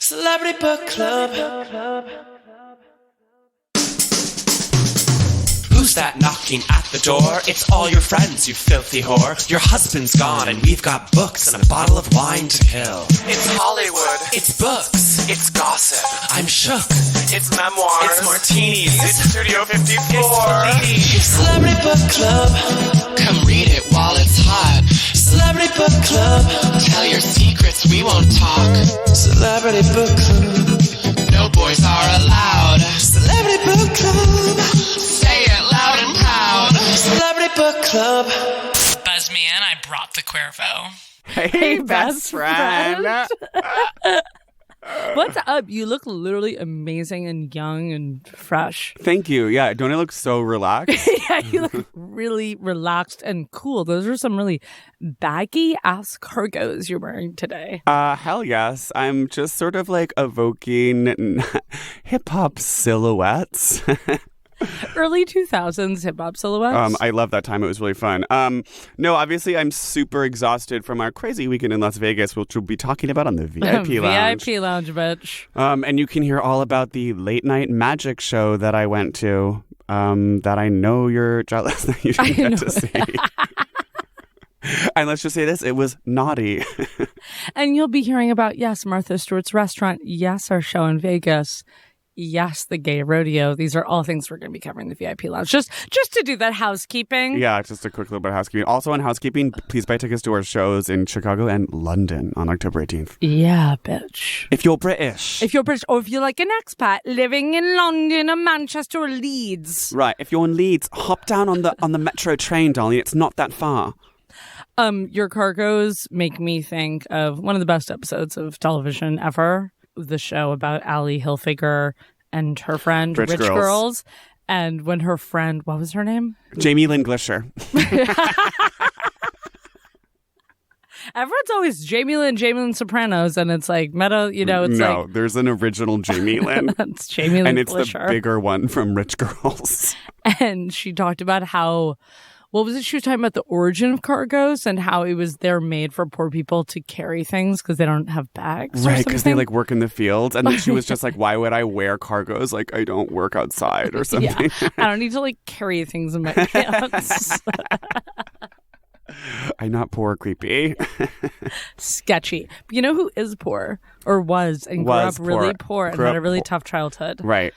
Celebrity Book Club. Who's that knocking at the door? It's all your friends, you filthy whore. Your husband's gone and we've got books and a bottle of wine to kill. It's Hollywood. It's books. It's gossip. I'm shook. It's memoirs. It's martinis. It's Studio 54. It's Celebrity Book Club. Come read it while it's hot. Celebrity Book Club. Tell your secrets, we won't talk. Celebrity Book Club. No boys are allowed. Celebrity Book Club. Say it loud and proud. Celebrity Book Club. Buzz me in, I brought the Cuervo. Hey, best friend. What's up? You look literally amazing and young and fresh. Thank you. Yeah, don't I look so relaxed? Yeah, you look really relaxed and cool. Those are some really baggy-ass cargos you're wearing today. Hell yes. I'm just sort of like evoking hip-hop silhouettes. Early 2000s hip-hop silhouettes. I love that time. It was really fun. No, obviously, I'm super exhausted from our crazy weekend in Las Vegas, which we'll be talking about on the VIP Lounge. VIP Lounge, bitch. And you can hear all about the late-night magic show that I went to that I know you're jealous that you didn't get to see. And let's just say this, it was naughty. And you'll be hearing about, yes, Martha Stewart's restaurant. Yes, our show in Vegas. Yes, the gay rodeo. These are all things we're going to be covering in the VIP Lounge. Just to do that housekeeping. Yeah, just a quick little bit of housekeeping. Also on housekeeping, please buy tickets to our shows in Chicago and London on October 18th. Yeah, bitch. If you're British. If you're British, or if you're like an expat living in London or Manchester or Leeds. Right. If you're in Leeds, hop down on the metro train, darling. It's not that far. Your cargos make me think of one of the best episodes of television ever. The show about Allie Hilfiger and her friend, Rich Girls. And when her friend, what was her name? Jamie Lynn Glisher. Everyone's always Jamie Lynn Sopranos, and it's like meta, it's no, like... there's an original Jamie Lynn. It's Jamie Lynn And it's Glisher. the bigger one from Rich Girls. And she talked about how... What was it? She was talking about the origin of cargos and how it was they're made for poor people to carry things because they don't have bags. Right, because they like work in the fields. And then she was just like, why would I wear cargos? Like, I don't work outside or something. Yeah, I don't need to like carry things in my pants. I'm not poor or creepy. Sketchy. But you know who is poor or was and grew up really poor and had a really tough childhood? Right.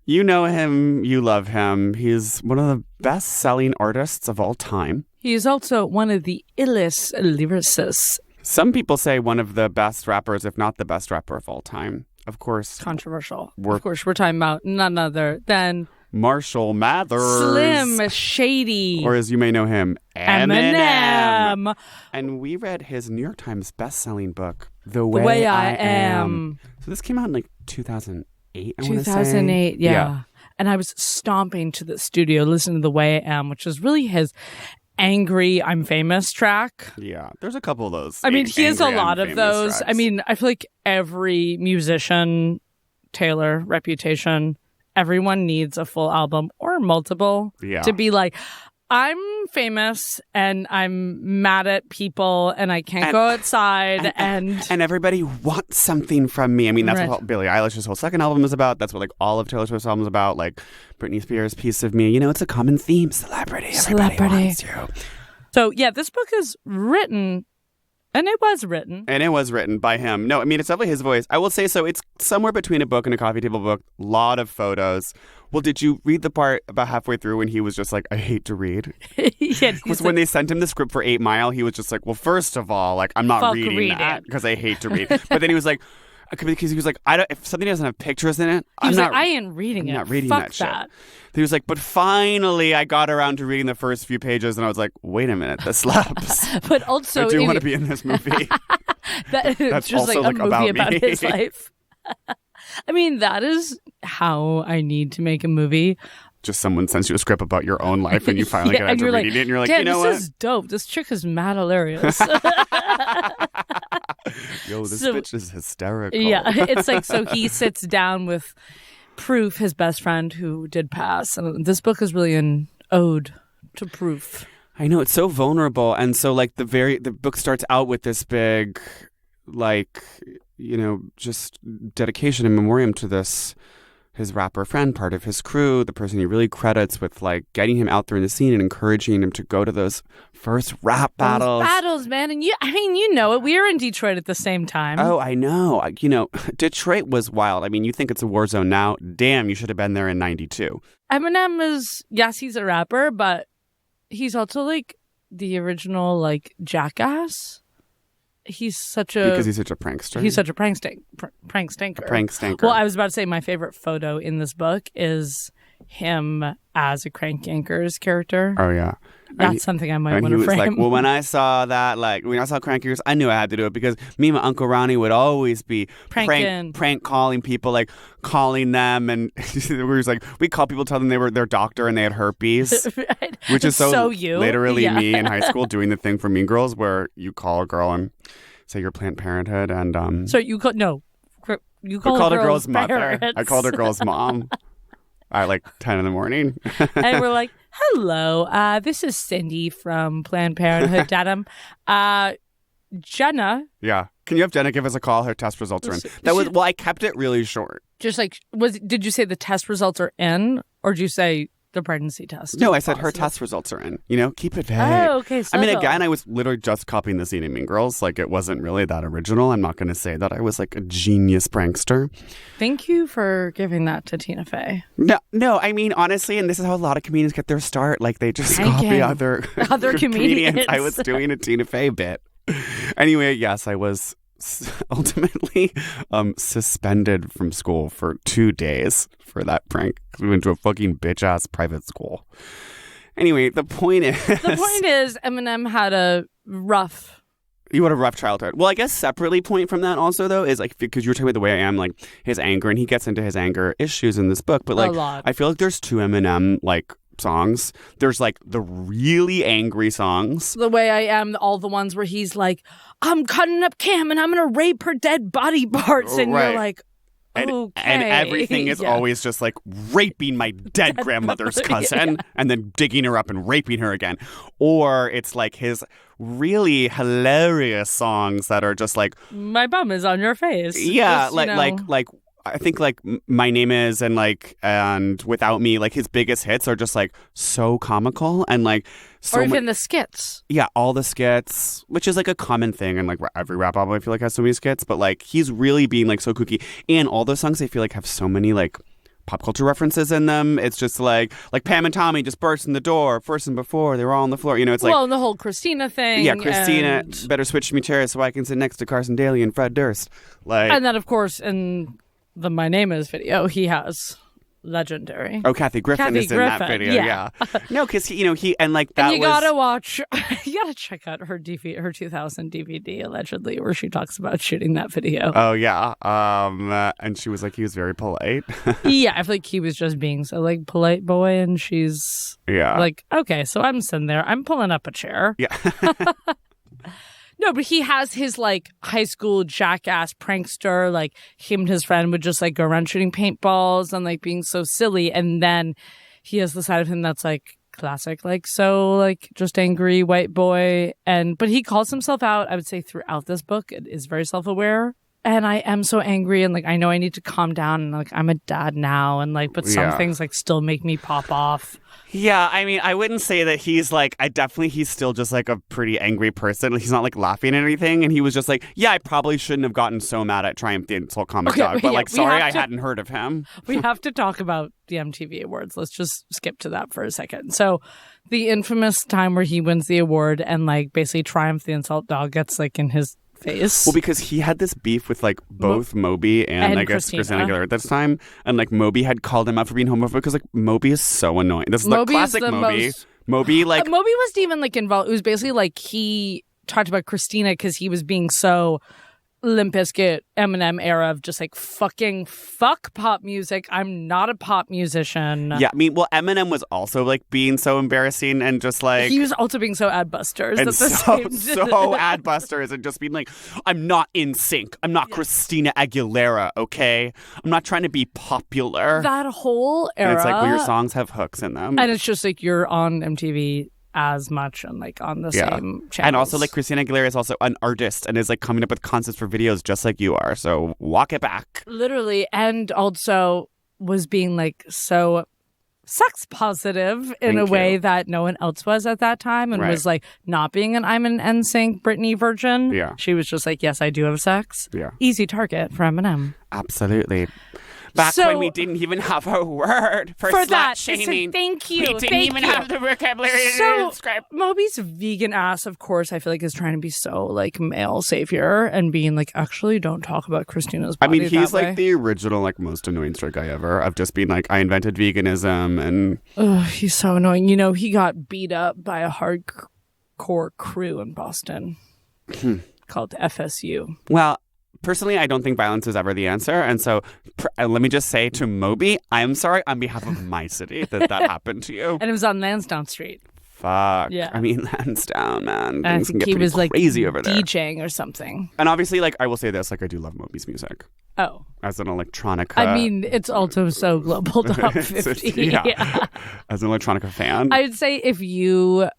You know him, you love him. He's one of the best-selling artists of all time. He's also one of the illest lyricists. Some people say one of the best rappers, if not the best rapper of all time. Of course. Controversial. Of course, we're talking about none other than... Marshall Mathers. Slim Shady. Or as you may know him, Eminem. And we read his New York Times best-selling book, The Way I Am. So this came out in like 2008. 2008, yeah. And I was stomping to the studio listening to The Way I Am, which is really his angry I'm famous track. Yeah, there's a couple of those. I mean, he has a lot of those. Tracks. I mean, I feel like every musician, Taylor, Reputation, everyone needs a full album or multiple to be like, I'm famous and I'm mad at people and I can't go outside and everybody wants something from me. I mean, that's what Billie Eilish's whole second album is about. That's what like all of Taylor Swift's albums about. Like Britney Spears' Piece of Me. You know, it's a common theme. Celebrity. Everybody wants you. So yeah, this book is written. And it was written by him. No, I mean, it's definitely his voice. I will say so. It's somewhere between a book and a coffee table book. A lot of photos. Well, did you read the part about halfway through when he was just like, I hate to read? Yeah, was when they sent him the script for 8 Mile, he was just like, well, first of all, like, I'm not reading that because I hate to read. But then he was like, because he was like, if something doesn't have pictures in it, I ain't reading it. I'm not reading Fuck that shit. that. He was like, but finally I got around to reading the first few pages and I was like, wait a minute, this slaps. But also, I do want to be in this movie. That's just also like a movie about me. his life. I mean, that is how I need to make a movie. Just someone sends you a script about your own life and you finally get around to reading it and you're like, you know what? This is dope. This chick is mad hilarious. Yo, this bitch is hysterical. Yeah, it's like, so he sits down with Proof, his best friend who did pass. And this book is really an ode to Proof. I know, it's so vulnerable. And so like the book starts out with this big, like, just dedication and memoriam to this, his rapper friend, part of his crew, the person he really credits with like getting him out there in the scene and encouraging him to go to those first rap battles. Those battles, man. And you know it. We were in Detroit at the same time. Oh, I know. Detroit was wild. I mean, you think it's a war zone now. Damn, you should have been there in 92. Eminem is, yes, he's a rapper, but he's also like the original like jackass. Because he's such a prankster. He's such a prank stinker. A prank stinker. Well, I was about to say my favorite photo in this book is him as a crank yankers character. Oh yeah, that's something I might want to frame. And he was like, well, when I saw that, like when I saw crank yankers, I knew I had to do it because me and my Uncle Ronnie would always be prank calling people, like calling them, and we was like, we call people, tell them they were their doctor and they had herpes, right. Which is so you. literally me in high school doing the thing for Mean Girls where you call a girl and say you're Planned Parenthood and So you called a girl's mother. I called her girl's mom at like 10 in the morning. And we're like, hello, this is Cindy from Planned Parenthood, Dedham. Jenna. Yeah. Can you have Jenna give us a call? Her test results are in. I kept it really short. Just like, did you say the test results are in, or did you say the pregnancy test? No, I said her test results are in. Keep it vague. Oh, okay. I mean, again, I was literally just copying the scene in Mean Girls. Like, it wasn't really that original. I'm not going to say that I was like a genius prankster. Thank you for giving that to Tina Fey. No. I mean, honestly, and this is how a lot of comedians get their start. Like, they just copy other comedians. I was doing a Tina Fey bit. Anyway, yes, I was ultimately suspended from school for 2 days for that prank. We went to a fucking bitch-ass private school. Anyway, the point is Eminem had a rough... You had a rough childhood. Well, I guess separately point from that also, though, is like, because you were talking about the way I am, like, his anger, and he gets into his anger issues in this book, but like, I feel like there's two Eminem, like, songs. There's like the really angry songs. The way I am, all the ones where he's like, I'm cutting up Cam and I'm going to rape her dead body parts. And you're like, okay. And everything is always just like raping my dead grandmother's cousin and then digging her up and raping her again. Or it's like his really hilarious songs that are just like, my bum is on your face. Yeah, just, like I think like My Name Is and Without Me, like his biggest hits are just like so comical and like or even the skits. Yeah, all the skits, which is like a common thing and like every rap album I feel like has so many skits, but like he's really being like so kooky, and all those songs I feel like have so many like pop culture references in them. It's just like Pam and Tommy just burst in the door first and before they were all on the floor. It's like, well, the whole Christina thing. Yeah, Christina better switch me chairs so I can sit next to Carson Daly and Fred Durst. And then of course in the My Name Is video, he has legendary. Oh, Kathy Griffin is in that video. Yeah. No, because he and like that. And you gotta watch. You gotta check out her 2000 DVD allegedly, where she talks about shooting that video. Oh yeah. And she was like, he was very polite. Yeah, I feel like he was just being so like polite boy, and she's like, okay, so I'm sitting there, I'm pulling up a chair. Yeah. No, but he has his, like, high school jackass prankster, like, him and his friend would just, like, go around shooting paintballs and, like, being so silly. And then he has the side of him that's, like, classic, like, so, like, just angry white boy. But he calls himself out, I would say, throughout this book. It is very self-aware. And I am so angry, and, like, I know I need to calm down, and, like, I'm a dad now, and, like, but some things, like, still make me pop off. Yeah, I mean, I wouldn't say that he's, like, he's still just, like, a pretty angry person. He's not, like, laughing at anything, and he was just like, yeah, I probably shouldn't have gotten so mad at Triumph the Insult Comic Dog, but, like, sorry I hadn't heard of him. We have to talk about the MTV Awards. Let's just skip to that for a second. So, the infamous time where he wins the award, and, like, basically Triumph the Insult Dog gets, like, in his face. Well, because he had this beef with like both Moby and I guess Christina Aguilera at this time, and like Moby had called him out for being homophobic because like Moby is so annoying. This is the classic Moby. Moby like Moby wasn't even like involved. It was basically like he talked about Christina because he was being so Limp Bizkit, Eminem era of just like fuck pop music. I'm not a pop musician. Yeah, I mean, well, Eminem was also like being so embarrassing and just like he was also being so adbusters. And so adbusters and just being like, I'm not in sync. I'm not Christina Aguilera. Okay, I'm not trying to be popular. That whole era. And it's like, well, your songs have hooks in them, and it's just like you're on MTV as much and like on the same channels. And also like Christina Aguilera is also an artist and is like coming up with concepts for videos just like you are. So walk it back. Literally. And also was being like so sex positive in a way that no one else was at that time and was like not being an I'm an NSYNC Britney virgin. Yeah. She was just like, yes, I do have sex. Yeah. Easy target for Eminem. Absolutely. Back when we didn't even have a word for slut shaming. So thank you. We didn't even have the vocabulary to describe. Moby's vegan ass, of course, I feel like is trying to be so like male savior and being like, actually, don't talk about Christina's body. I mean, he's like the original, like most annoying straight guy ever of just being like, I invented veganism and. Ugh, he's so annoying. You know, he got beat up by a hardcore crew in Boston called FSU. Well. Personally, I don't think violence is ever the answer. And so let me just say to Moby, I'm sorry on behalf of my city that happened to you. And it was on Lansdowne Street. Fuck. Yeah. I mean, Lansdowne, man. And things can get pretty crazy over there. DJing or something. And obviously, like, I will say this, like, I do love Moby's music. Oh. As an electronica. I mean, it's also so global top 50. Yeah. As an electronica fan. I would say if you,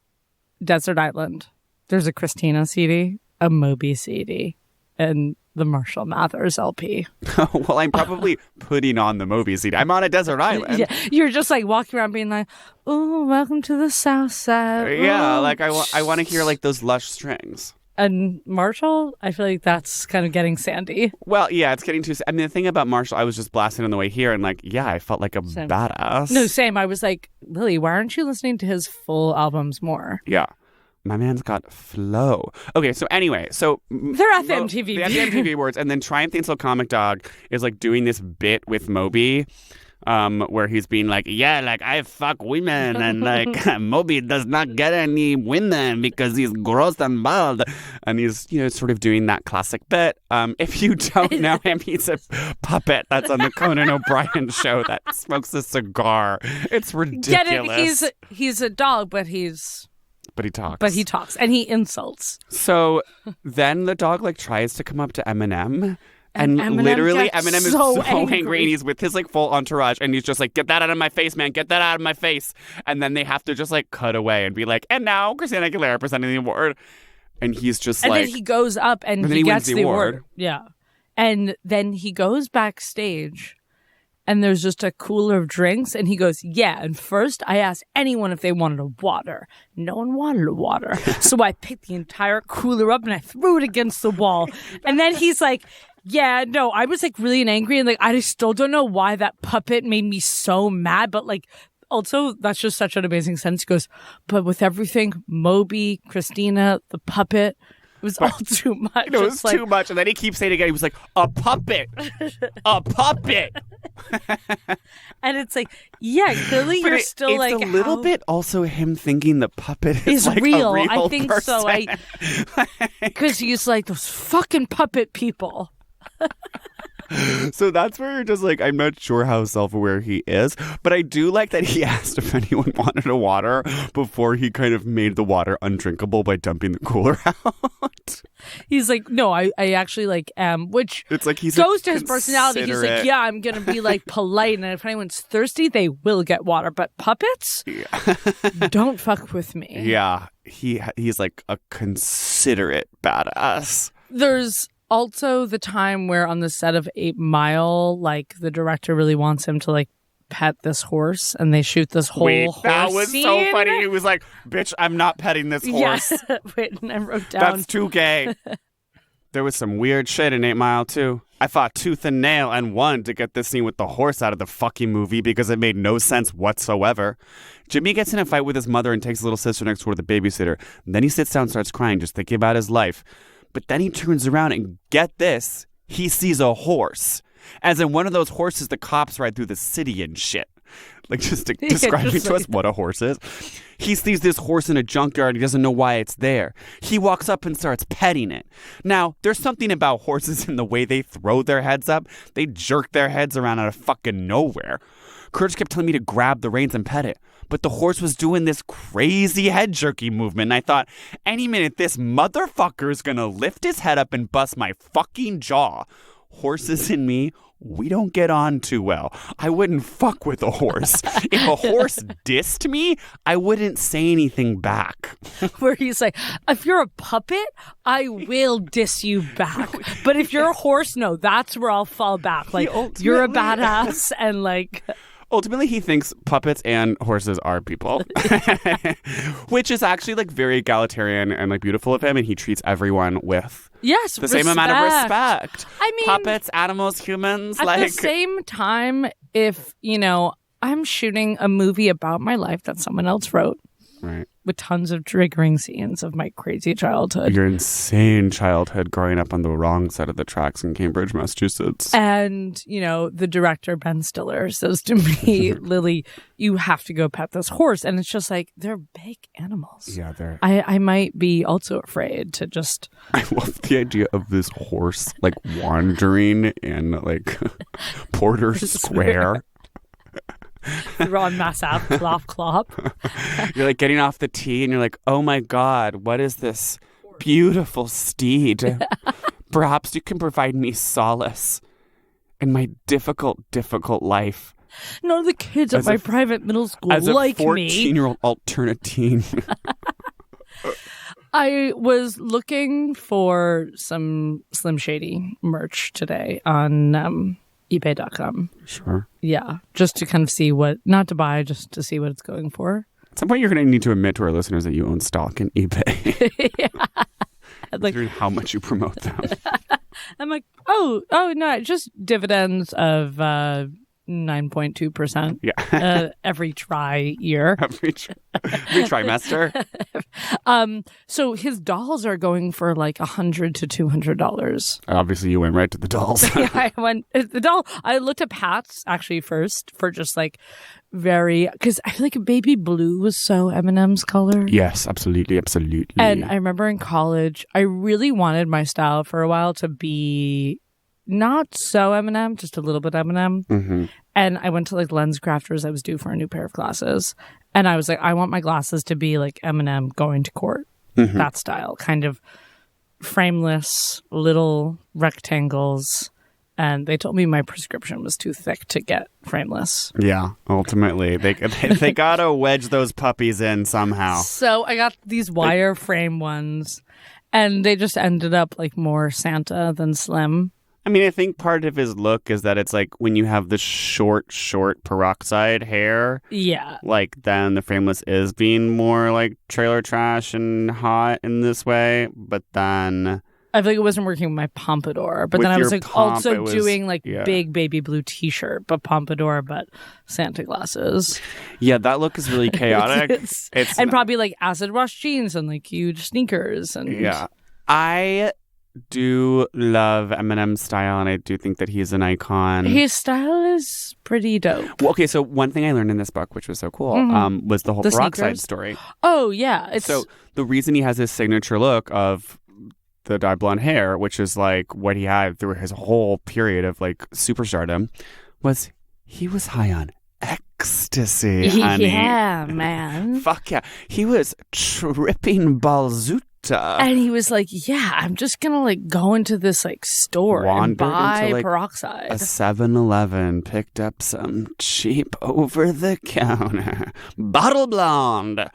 Desert Island, there's a Christina CD, a Moby CD, and the Marshall Mathers LP. Well, I'm probably putting on the Moby CD. I'm on a desert island. Yeah, you're just like walking around being like, "Oh, welcome to the South Side." Yeah, like I want to hear like those lush strings. And Marshall, I feel like that's kind of getting sandy. Well, yeah, it's getting too. I mean, the thing about Marshall, I was just blasting on the way here, and like, yeah, I felt like a badass. No, same. I was like, Lily, why aren't you listening to his full albums more? Yeah. My man's got flow. Okay, so anyway, they're at the MTV. The MTV Awards, and then Triumph the Insult Comic Dog is like doing this bit with Moby, where he's being like, yeah, like I fuck women, and like Moby does not get any women because he's gross and bald, and he's sort of doing that classic bit. If you don't know him, he's a puppet that's on the Conan O'Brien show that smokes a cigar. It's ridiculous. Get it? He's a dog, but he talks. And he insults. So then the dog like tries to come up to Eminem. And Eminem literally Eminem is so angry. And he's with his like full entourage and he's just like, get that out of my face, man. Get that out of my face. And then they have to just like cut away and be like, and now Christina Aguilera presenting the award. And he's just and then he goes up and he gets the award. Yeah. And then he goes backstage. And there's just a cooler of drinks. And he goes, yeah. And first, I asked anyone if they wanted a water. No one wanted a water. So I picked the entire cooler up and I threw it against the wall. And then he's like, yeah, no, I was like really angry. And like, I still don't know why that puppet made me so mad. But like, also, that's just such an amazing sentence. He goes, but with everything, Moby, Christina, the puppet, it was all too much. It was too much. And then he keeps saying it again. He was like, a puppet. A puppet. And it's like, yeah, clearly you're still it's like... It's a little bit also him thinking the puppet is like real. A real I think person. so. Because he's like, those fucking puppet people. So that's where you're just like, I'm not sure how self-aware he is, but I do like that he asked if anyone wanted a water before he kind of made the water undrinkable by dumping the cooler out. He's like, no, I actually like which it's like he's goes to his personality. He's like, yeah, I'm gonna be like polite, and if anyone's thirsty, they will get water. But puppets, don't fuck with me. Yeah, he's like a considerate badass. There's also the time where on the set of 8 Mile, like the director really wants him to like pet this horse and they shoot this whole horse that was scene. So funny. He was like, bitch, I'm not petting this horse. Yeah. Wait, and I wrote down. That's too gay. There was some weird shit in 8 Mile too. I fought tooth and nail and won to get this scene with the horse out of the fucking movie because it made no sense whatsoever. Jimmy gets in a fight with his mother and takes his little sister next door to the babysitter. And then he sits down and starts crying, just thinking about his life. But then he turns around and get this, he sees a horse. As in one of those horses the cops ride through the city and shit. Like just describing to us what a horse is. He sees this horse in a junkyard. He doesn't know why it's there. He walks up and starts petting it. Now, there's something about horses in the way they throw their heads up. They jerk their heads around out of fucking nowhere. Curtis kept telling me to grab the reins and pet it. But the horse was doing this crazy head jerky movement. And I thought, any minute this motherfucker is going to lift his head up and bust my fucking jaw. horses and me, we don't get on too well. I wouldn't fuck with a horse. If a horse dissed me, I wouldn't say anything back. Where he's like, if you're a puppet, I will diss you back. But if you're a horse, no, that's where I'll fall back. Like, you're a badass and like... Ultimately, he thinks puppets and horses are people, which is actually like very egalitarian and like beautiful of him. And he treats everyone with the same amount of respect. I mean, puppets, animals, humans. At the same time, if, you know, I'm shooting a movie about my life that someone else wrote. Right. With tons of triggering scenes of my crazy childhood. Your insane childhood growing up on the wrong side of the tracks in Cambridge, Massachusetts. And, you know, the director, Ben Stiller, says to me, Lily, you have to go pet this horse. And it's just like, they're big animals. Yeah, they're... I might be also afraid to just... I love the idea of this horse, like, wandering in, like, Porter Square. Ron Massaf, clop, clop. You're like getting off the tee and you're like, oh my God, what is this beautiful steed? Perhaps you can provide me solace in my difficult life. None of the kids at my private middle school like me. As a 14-year-old alternate teen. I was looking for some Slim Shady merch today on... eBay.com. Sure. Yeah. Just to kind of see what, not to buy, just to see what it's going for. At some point, you're going to need to admit to our listeners that you own stock in eBay. Yeah. Like, considering how much you promote them. I'm like, oh, no, just dividends of 9.2%. Yeah. Every year. Every trimester. So his dolls are going for like $100 to $200. Obviously, you went right to the dolls. Yeah, I went the doll. I looked at Pat's actually first for just like because I feel like baby blue was so Eminem's color. Yes, absolutely. And I remember in college, I really wanted my style for a while to be not so Eminem, just a little bit Eminem. Mm-hmm. And I went to like Lens Crafters. I was due for a new pair of glasses. And I was like, I want my glasses to be like Eminem going to court. Mm-hmm. That style. Kind of frameless, little rectangles. And they told me my prescription was too thick to get frameless. Yeah, ultimately. They got to wedge those puppies in somehow. So I got these wireframe ones. And they just ended up like more Santa than Slim. I mean, I think part of his look is that it's like when you have the short peroxide hair. Yeah. Like then the frameless is being more like trailer trash and hot in this way. But then I feel like it wasn't working with my pompadour. But then I was like also doing like big baby blue t-shirt, but pompadour, but Santa glasses. Yeah, that look is really chaotic. it's and probably like acid wash jeans and like huge sneakers. And yeah. I do love Eminem's style, and I do think that he's an icon. His style is pretty dope. Well, okay, so one thing I learned in this book, which was so cool, was the whole peroxide story. Oh, yeah. So the reason he has his signature look of the dyed blonde hair, which is like what he had through his whole period of like superstardom, was he was high on ecstasy, honey. Yeah, man. Fuck yeah. He was tripping balzoota. And he was like, yeah, I'm just going to like go into this like store and buy into, like, peroxide. A 7-Eleven, picked up some cheap over-the-counter bottle blonde.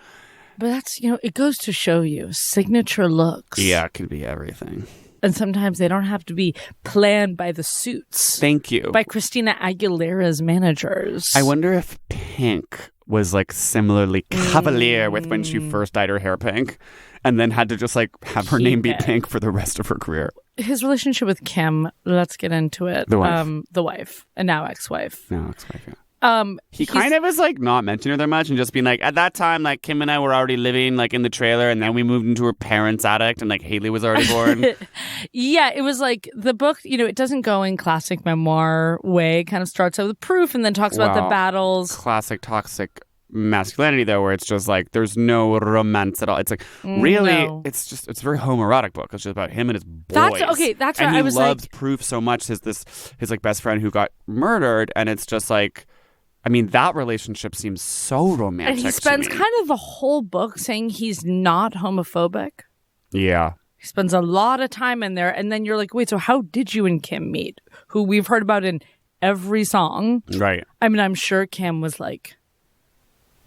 But that's, you know, it goes to show you signature looks. Yeah, it could be everything. And sometimes they don't have to be planned by the suits. Thank you. By Christina Aguilera's managers. I wonder if Pink was like similarly cavalier with when she first dyed her hair pink and then had to just like have her name be Pink for the rest of her career. His relationship with Kim, let's get into it. The wife. The wife. And now ex-wife. Yeah. He kind of is like not mentioning her that much and just being like, at that time, like Kim and I were already living like in the trailer and then we moved into her parents' attic and like Haley was already born. Yeah, it was like the book, you know, it doesn't go in classic memoir way. It kind of starts out with proof and then talks about the battles. Classic toxic masculinity though, where it's just like there's no romance at all. It's like really it's a very homoerotic book. It's just about him and his boys. That's and right. he I was loves like, proof so much. His like best friend who got murdered, and it's just like, I mean, that relationship seems so romantic. And he spends kind of the whole book saying he's not homophobic. Yeah. He spends a lot of time in there, and then you're like, wait, so how did you and Kim meet? who we've heard about in every song. Right. I mean, I'm sure Kim was like,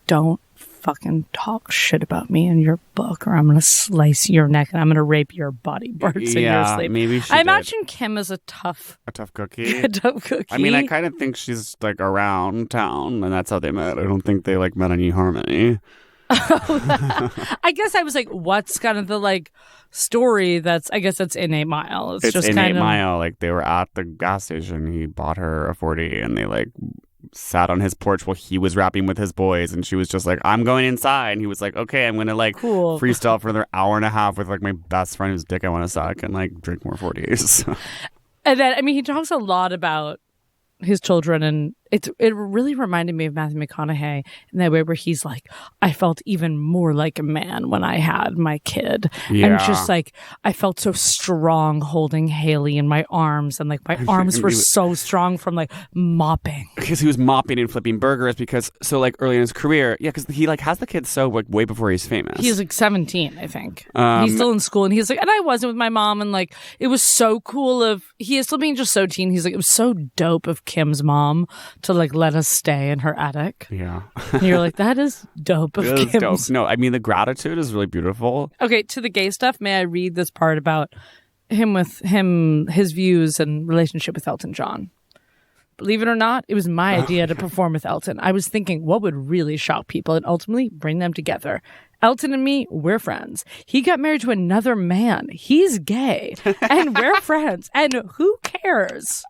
don't fucking talk shit about me in your book or I'm going to slice your neck and I'm going to rape your body parts in your sleep. Maybe she I imagine Kim is a tough cookie. A tough cookie. I mean, I kind of think she's like around town and that's how they met. I don't think they like met on eHarmony. I guess I was like, what's kind of the like story I guess that's in 8 Mile. It's just in kind 8 of Mile. Like they were at the gas station. He bought her a 40 and they like sat on his porch while he was rapping with his boys and she was just like, I'm going inside, and he was like, okay, I'm gonna like freestyle for another hour and a half with like my best friend whose dick I want to suck and like drink more 40s. And then I mean he talks a lot about his children, and it really reminded me of Matthew McConaughey in that way where he's like, I felt even more like a man when I had my kid. Yeah. And just like, I felt so strong holding Haley in my arms, and like my arms were so strong from like mopping. Because he was mopping and flipping burgers because so like early in his career, because he like has the kids so like way before he's famous. He's like 17, I think. He's still in school, and he's like, and I wasn't with my mom, and like, it was so cool he is still being just so teen. He's like, it was so dope of Kim's mom to like let us stay in her attic. Yeah. And you're like, that is dope of Kim's. Dope. No, I mean the gratitude is really beautiful. Okay, to the gay stuff, may I read this part about his views and relationship with Elton John? Believe it or not, it was my idea to perform with Elton. I was thinking what would really shock people and ultimately bring them together. Elton and me, we're friends. He got married to another man. He's gay. And we're friends. And who cares?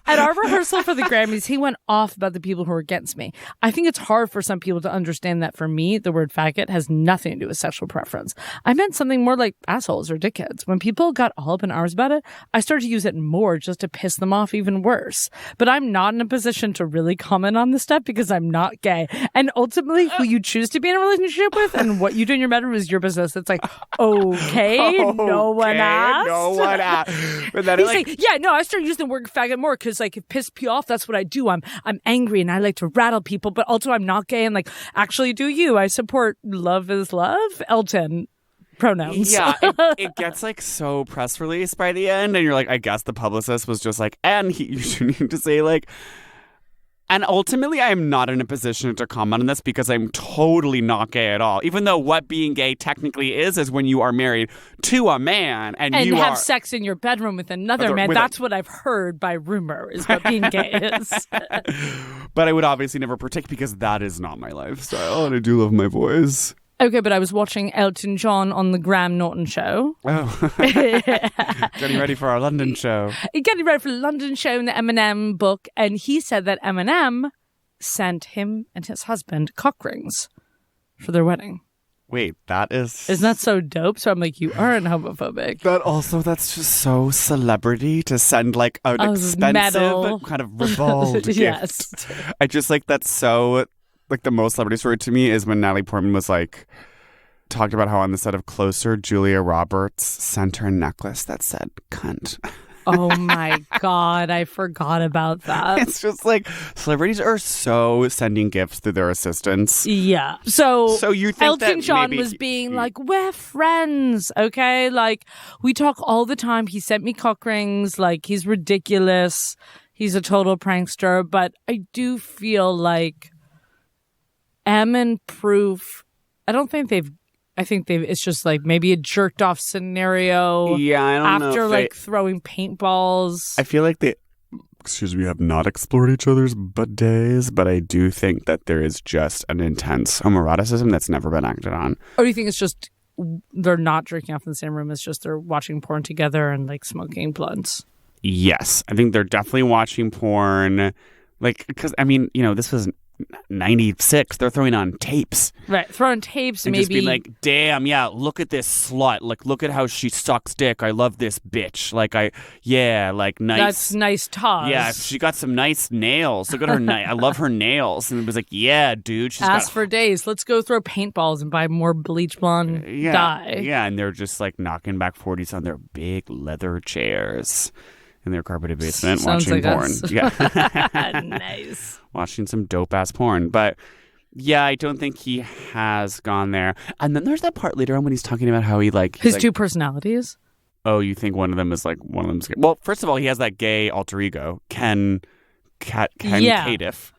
At our rehearsal for the Grammys, he went off about the people who were against me. I think it's hard for some people to understand that for me, the word faggot has nothing to do with sexual preference. I meant something more like assholes or dickheads. When people got all up in arms about it, I started to use it more just to piss them off even worse. But I'm not in a position to really comment on this stuff because I'm not gay. And ultimately, who you choose to be in a relationship with and what you do in your bedroom is your business. It's like, okay, no one asked. No one asked. But then he's like, yeah, no, I started using the word faggot more because like if piss me off, that's what I do. I'm angry and I like to rattle people, but also I'm not gay and like actually do you. I support love is love. Elton. Pronouns. Yeah, it gets like so press release by the end, and you're like, I guess the publicist was just like, and you need to say like. And ultimately, I am not in a position to comment on this because I'm totally not gay at all. Even though what being gay technically is when you are married to a man and you have sex in your bedroom with another man. That's what I've heard by rumor is what being gay is. But I would obviously never partake because that is not my lifestyle, and I do love my voice. Okay, but I was watching Elton John on the Graham Norton show. Oh. Getting ready for our London show. Getting ready for the London show in the Eminem book. And he said that Eminem sent him and his husband cock rings for their wedding. Wait, that is... Isn't that so dope? So I'm like, you aren't homophobic. That's just so celebrity to send like an expensive metal. Kind of revolved Yes. gift. I just like that's so... Like the most celebrity story to me is when Natalie Portman was like talked about how on the set of Closer, Julia Roberts sent her a necklace that said cunt. Oh my God, I forgot about that. It's just like celebrities are so sending gifts to their assistants. Yeah. So you think Elton that John maybe was being like, we're friends, okay? Like we talk all the time. He sent me cock rings. Like he's ridiculous. He's a total prankster. But I do feel like and Proof, I think it's just like maybe a jerked off scenario. Yeah, I don't know. After like throwing paintballs. I feel like they, have not explored each other's bidets, but I do think that there is just an intense homoeroticism that's never been acted on. Or do you think it's just they're not jerking off in the same room? It's just they're watching porn together and like smoking blunts? Yes. I think they're definitely watching porn. Like, because, I mean, this was 96. They're throwing on tapes. Right. Throwing tapes and maybe. Just be like, damn, yeah, look at this slut. Like, look at how she sucks dick. I love this bitch. Like, nice. That's nice toss. Yeah, she got some nice nails. Look at her I love her nails. And it was like, yeah, dude. She's Ask for days. Let's go throw paintballs and buy more bleach blonde dye. Yeah, and they're just like knocking back 40s on their big leather chairs in their carpeted basement. Sounds watching like porn. Us. Yeah. Nice. Watching some dope ass porn. But yeah, I don't think he has gone there. And then there's that part later on when he's talking about how he like his two personalities. Oh, you think one of them's gay? Well, first of all, he has that gay alter ego, Ken Cadiff,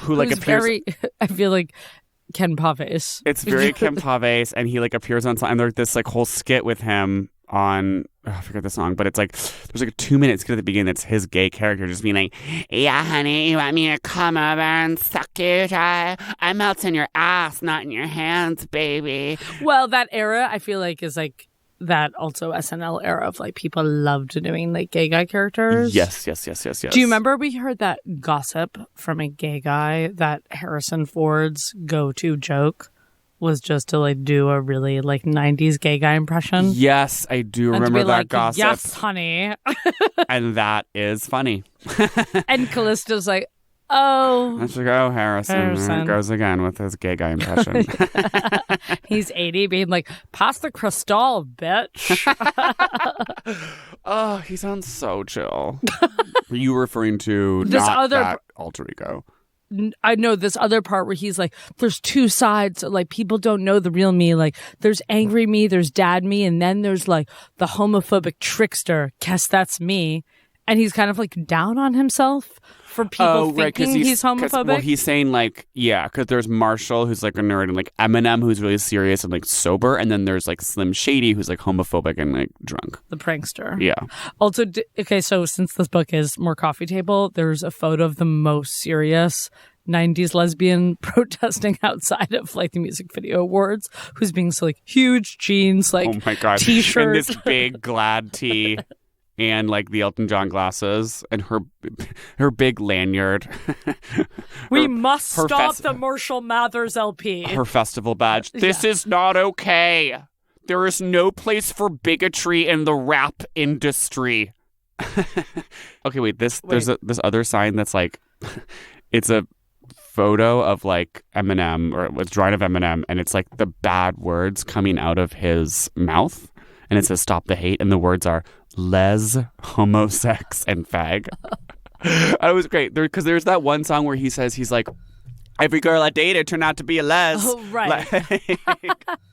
who like who's appears. I flike Ken Paves. It's very Ken Paves, and he like appears on song. And there's this like whole skit with him on. I forget the song, but it's like there's like a 2-minute skit at the beginning that's his gay character just being like, "Yeah, honey, you want me to come over and suck you? I melt in your ass, not in your hands, baby." Well, that era I feel like is like. That also SNL era of like people loved doing like gay guy characters. Yes. Do you remember we heard that gossip from a gay guy that Harrison Ford's go-to joke was just to like do a really like 90s gay guy impression? Yes, I do remember that like, gossip. Yes, honey. And that is funny. And Callisto's like, oh. Let's go, Harrison. There it goes again with his gay guy impression. He's 80 being like, pass the crystal, bitch. Oh, he sounds so chill. Are you referring to this not other that alter ego? I know this other part where he's like, there's two sides. Like, people don't know the real me. Like, there's angry me, there's dad me, and then there's like the homophobic trickster. Guess that's me. And he's kind of like down on himself for people thinking he's homophobic. Well, he's saying like, yeah, because there's Marshall, who's like a nerd, and like Eminem, who's really serious and like sober. And then there's like Slim Shady, who's like homophobic and like drunk. The prankster. Yeah. Also, okay, so since this book is more coffee table, there's a photo of the most serious 90s lesbian protesting outside of like the music video awards, who's being so like huge jeans, like oh my God, t-shirt. And this big Glad tee. And like the Elton John glasses and her big lanyard. We must stop the Marshall Mathers LP. Her festival badge. This is not okay. There is no place for bigotry in the rap industry. Okay, wait. There's this other sign that's like, it's a photo of like Eminem, or it's drawing of Eminem, and it's like the bad words coming out of his mouth, and it says "Stop the hate," and the words are les, homosex, and fag. It was great because there's that one song where he says he's like, every girl I dated turned out to be a les. Oh, right.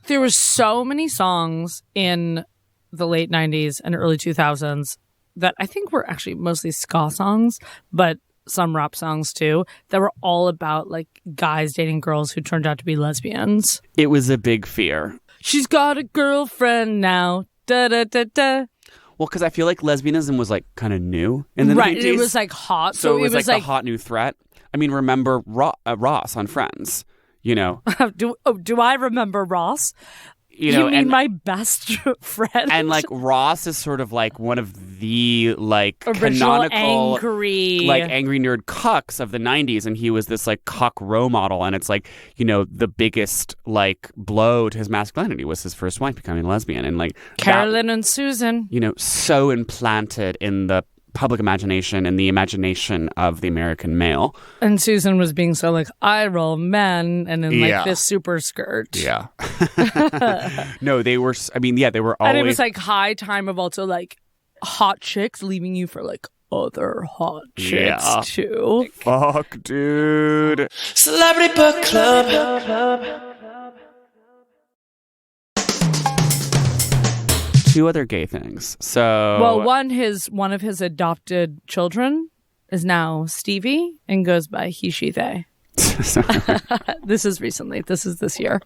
There were so many songs in the late 90s and early 2000s that I think were actually mostly ska songs, but some rap songs too, that were all about like guys dating girls who turned out to be lesbians. It was a big fear. She's got a girlfriend now. Da da da da. Well, because I feel like lesbianism was like kind of new in the 90s. Right, it was like hot. So it was like the hot new threat. I mean, remember Ross on Friends, you know? Do I remember Ross? You mean my best friend? And like Ross is sort of like one of the like original canonical angry nerd cucks of the 90s, and he was this like cuck role model, and it's like, you know, the biggest like blow to his masculinity was his first wife becoming a lesbian, and like Carolyn and Susan, you know, so implanted in the public imagination and the imagination of the American male. And Susan was being so like, I roll men, and in like this super skirt. Yeah. No, they were, I mean, yeah, they were always. And it was like high time of also like hot chicks leaving you for like other hot chicks too. Fuck, dude. Celebrity Book Club. Two other gay things. So, well, one of his adopted children is now Stevie and goes by he, she, they. This is recently. This is this year.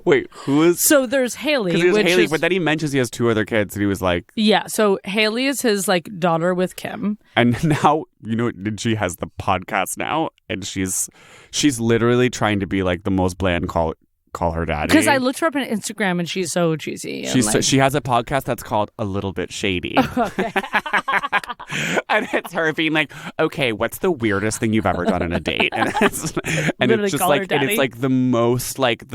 Wait, who is? So there's Haley. But then he mentions he has two other kids, and he was like, yeah. So Haley is his like daughter with Kim, and now she has the podcast now, and she's literally trying to be like the most bland call her daddy. Because I looked her up on Instagram and she's so cheesy. She has a podcast that's called A Little Bit Shady. Okay. And it's her being like, okay, what's the weirdest thing you've ever done on a date? And it's just like, and it's like the most like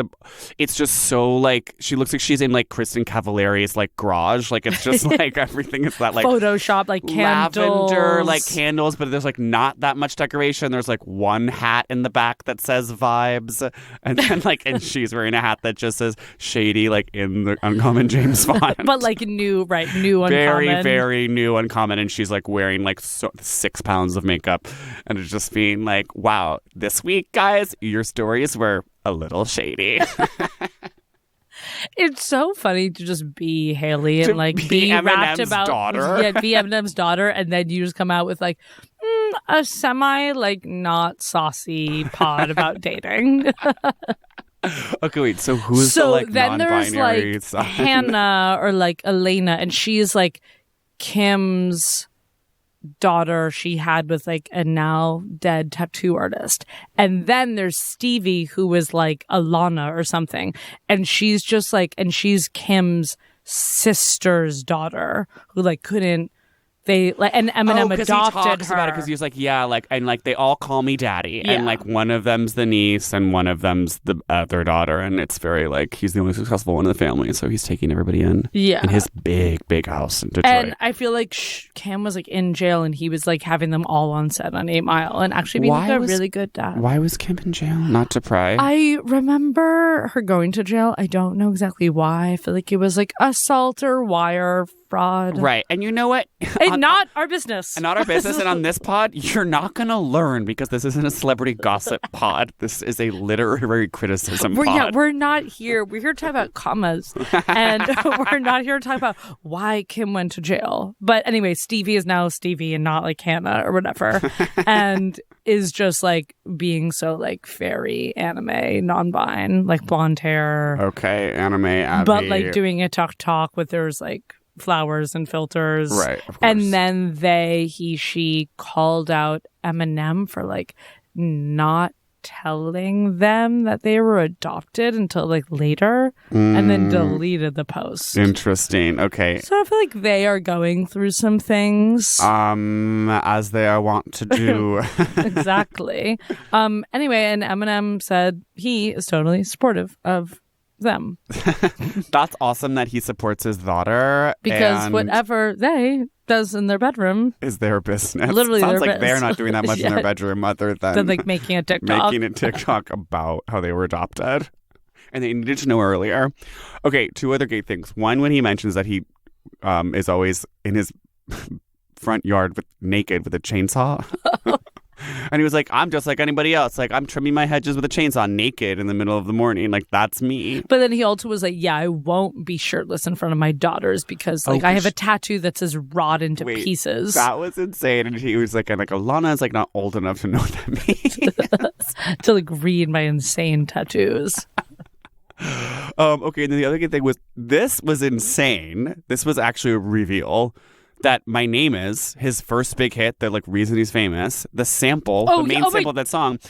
it's just so like, she looks like she's in like Kristen Cavallari's like garage. Like it's just like everything is that like Photoshop, like candles. Lavender, like candles, but there's like not that much decoration. There's like one hat in the back that says vibes. And then like, and she's wearing a hat that just says Shady, like in the Uncommon James font. But like new Uncommon. Very, very new Uncommon. And she's like wearing like 6 pounds of makeup. And it's just being like, wow, this week, guys, your stories were a little shady. It's so funny to just be Haley and like be rapped about daughter. Yeah, be Eminem's daughter, and then you just come out with like a semi like not saucy pod about dating. Okay, wait. So who's the like then non-binary there's side? like Hannah or like Elena, and she's like Kim's daughter she had with like a now dead tattoo artist. And then there's Stevie, who was like Alana or something, and she's just like, and she's Kim's sister's daughter who like couldn't. They like, and Eminem adopted he talks her about it because he was like, yeah, like, and like they all call me daddy, and like one of them's the niece and one of them's the other daughter, and it's very like he's the only successful one in the family, so he's taking everybody in his big house in Detroit. And I feel like Cam was like in jail, and he was like having them all on set on 8 Mile, and actually being like, a really good dad. Why was Kim in jail? Not to pry. I remember her going to jail. I don't know exactly why. I feel like it was like assault or wire fraud. Right. And you know what? Not our business. And not our business. And on this pod, you're not going to learn because this isn't a celebrity gossip pod. This is a literary criticism pod. Yeah, we're not here. We're here to talk about commas. And we're not here to talk about why Kim went to jail. But anyway, Stevie is now Stevie and not like Hannah or whatever. And is just like being so like fairy anime, non-bine, like blonde hair. Okay, anime Abby. But like doing a talk with there's like flowers and filters. Right, of course. And then she called out Eminem for like not telling them that they were adopted until like later and then deleted the post. Interesting. Okay. So I feel like they are going through some things. As they are wont to do. Exactly. Anyway, and Eminem said he is totally supportive of them. That's awesome that he supports his daughter. Because whatever they does in their bedroom is their business. Literally sounds their like they're not doing that much in their bedroom other than like making a TikTok. About how they were adopted. And they needed to know earlier. Okay, 2 other great things. One, when he mentions that he is always in his front yard naked with a chainsaw. And he was like, I'm just like anybody else. Like, I'm trimming my hedges with a chainsaw naked in the middle of the morning. Like, that's me. But then he also was like, yeah, I won't be shirtless in front of my daughters because, like, I have a tattoo that says rot into pieces. That was insane. And he was like, Alana is, like, not old enough to know what that means. To, like, read my insane tattoos. Okay, and then the other good thing was, this was insane. This was actually a reveal. That My Name Is, his first big hit, the like reason he's famous, the sample, the main sample of that song,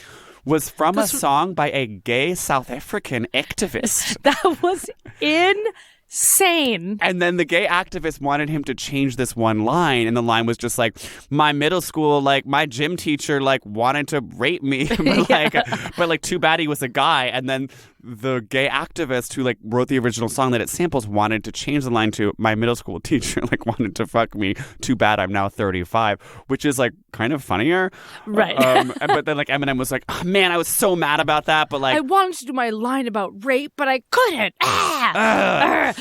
was from a song by a gay South African activist. That was insane. And then the gay activist wanted him to change this one line, and the line was just like, my middle school, like my gym teacher, like wanted to rape me, but too bad he was a guy. And then the gay activist who like wrote the original song that it samples wanted to change the line to my middle school teacher like wanted to fuck me. Too bad I'm now 35, which is like kind of funnier, right? But then like Eminem was like, oh, man, I was so mad about that, but like I wanted to do my line about rape, but I couldn't.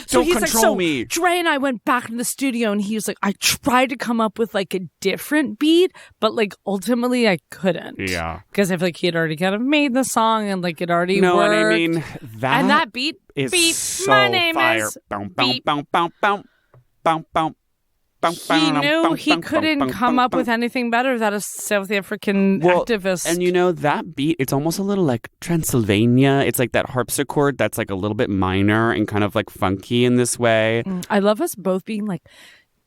So don't control me. Dre and I went back in the studio, and he was like, I tried to come up with like a different beat, but like ultimately I couldn't. Yeah, because I feel like he had already kind of made the song and like it already worked. And I mean, that beat is so my name fire. Is He knew he couldn't come up with anything better than a South African activist. And you know, that beat, it's almost a little like Transylvania. It's like that harpsichord that's like a little bit minor and kind of like funky in this way. I love us both being like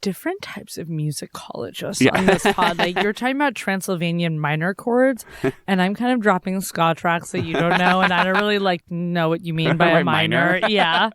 different types of musicologists on this pod. Like, you're talking about Transylvanian minor chords, and I'm kind of dropping ska tracks that you don't know, and I don't really like know what you mean by a minor. Yeah.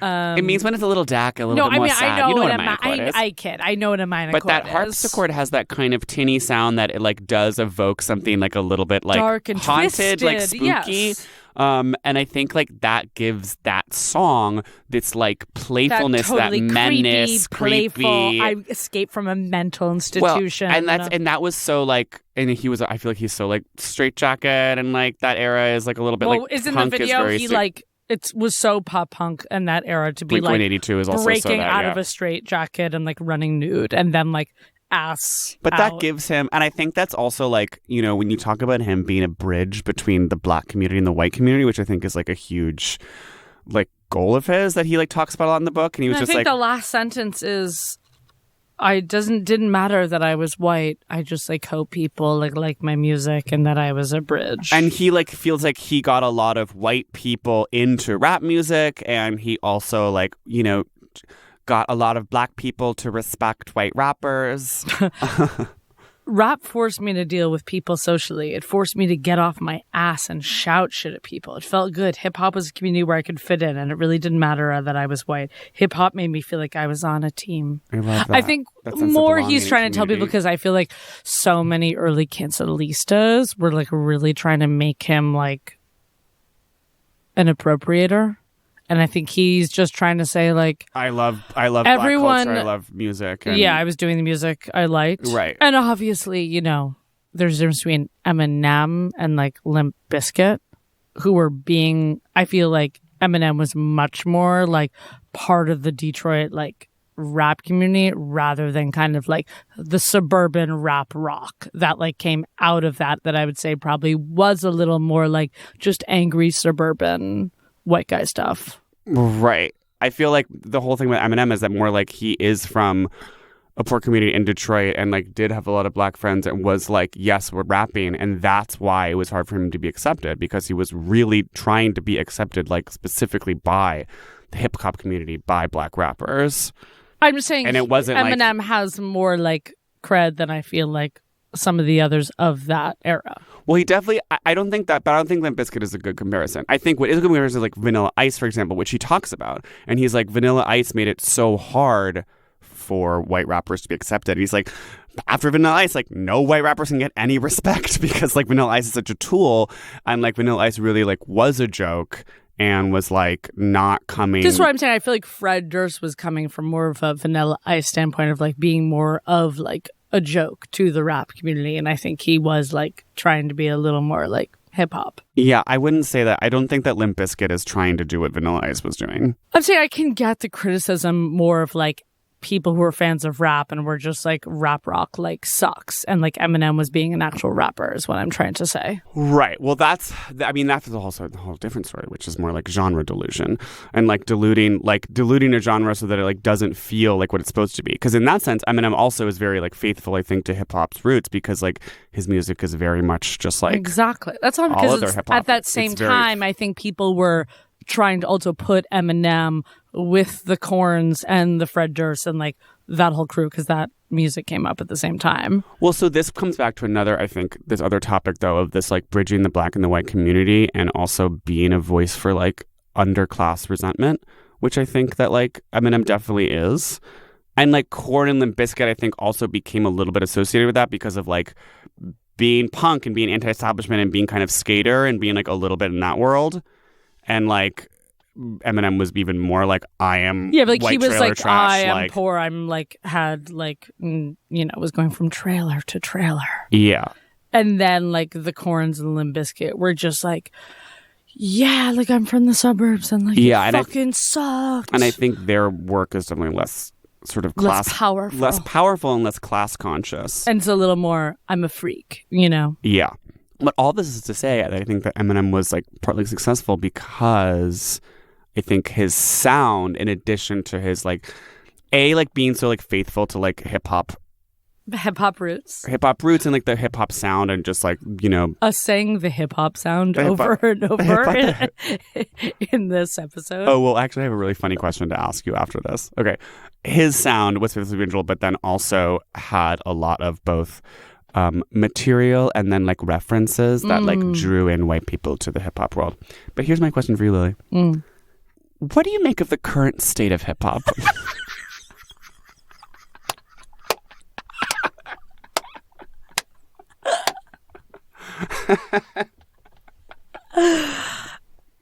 It means when it's a little dark, a little bit more sad. I know, you know what a minor chord is. I kid. I know what a minor chord is. But that harpsichord has that kind of tinny sound that it like does evoke something like a little bit like dark and haunted, twisted. like spooky. Yes. And I think like that gives that song this like playfulness, that, totally menace, creepy. I escaped from a mental institution. Well, and that was so like, and he was. I feel like he's so like straitjacket, and like that era is like a little bit like is in punk the video is very he like. It was so pop punk in that era to be like Blink-182 is also breaking out yeah. of a straitjacket and like running nude and then like ass But out. that gives him, and I think that's also like, you know, when you talk about him being a bridge between the black community and the white community, which I think is like a huge like goal of his that he like talks about a lot in the book. And he was just like, the last sentence is, didn't matter that I was white. I just like hope people like my music and that I was a bridge. And he like feels like he got a lot of white people into rap music, and he also like, you know, got a lot of black people to respect white rappers. Rap forced me to deal with people socially. It forced me to get off my ass and shout shit at people. It felt good. Hip-hop was a community where I could fit in, and it really didn't matter that I was white. Hip-hop made me feel like I was on a team. I love that. I think more he's trying to tell people, because I feel like so many early cancelistas were like really trying to make him like an appropriator. And I think he's just trying to say, like, I love everyone, black culture, I love music. And... yeah, I was doing the music I liked. Right. And obviously, you know, there's a difference between Eminem and, like, Limp Bizkit, who were being, I feel like Eminem was much more, like, part of the Detroit, like, rap community rather than kind of, like, the suburban rap rock that, like, came out of that I would say probably was a little more, like, just angry suburban white guy stuff. Right. I feel like the whole thing with Eminem is that more like he is from a poor community in Detroit and like did have a lot of black friends and was like, yes, we're rapping. And that's why it was hard for him to be accepted, because he was really trying to be accepted, like specifically by the hip hop community, by black rappers. I'm just saying, and it wasn't Eminem like, has more like cred than I feel like some of the others of that era. Well, he definitely, I don't think that, but I don't think Limp Bizkit is a good comparison. I think what is a good comparison is like Vanilla Ice, for example, which he talks about. And he's like, Vanilla Ice made it so hard for white rappers to be accepted. He's like, after Vanilla Ice, like no white rappers can get any respect because like Vanilla Ice is such a tool. And like Vanilla Ice really like was a joke and was like not coming. This is what I'm saying. I feel like Fred Durst was coming from more of a Vanilla Ice standpoint of like being more of like a joke to the rap community, and I think he was like trying to be a little more like hip hop. Yeah, I wouldn't say that. I don't think that Limp Bizkit is trying to do what Vanilla Ice was doing. I'm saying I can get the criticism more of like people who are fans of rap and were just like rap rock like sucks, and like Eminem was being an actual rapper is what I'm trying to say. Right. Well, that's also a whole different story, which is more like genre delusion and like diluting a genre so that it like doesn't feel like what it's supposed to be. Because in that sense, Eminem also is very like faithful, I think, to hip hop's roots, because like his music is very much just like exactly. That's all because at that same time, I think people were trying to also put Eminem with the Corns and the Fred Durst and like that whole crew, because that music came up at the same time. Well, so this comes back to another, I think, this other topic though of this like bridging the black and the white community and also being a voice for like underclass resentment, which I think that like Eminem definitely is. And like Korn and Limp Bizkit, I think also became a little bit associated with that because of like being punk and being anti-establishment and being kind of skater and being like a little bit in that world. And like Eminem was even more like, I am like white he was trailer like trash. I am poor. I'm like had like you know was going from trailer to trailer. Yeah. And then like the Corns and Limp Bizkit were just like, yeah, like I'm from the suburbs and like it fucking sucks. And I think their work is definitely less sort of less powerful and less class conscious. And it's a little more, I'm a freak, you know? Yeah. But all this is to say, I think that Eminem was like partly successful because I think his sound, in addition to his like being so like faithful to like hip hop roots and like the hip hop sound and just like, you know, us saying the hip hop sound over and over in this episode. Oh, well, actually I have a really funny question to ask you after this. Okay. His sound was individual, but then also had a lot of both material and then like references that like drew in white people to the hip hop world. But here's my question for you, Lily. What do you make of the current state of hip hop?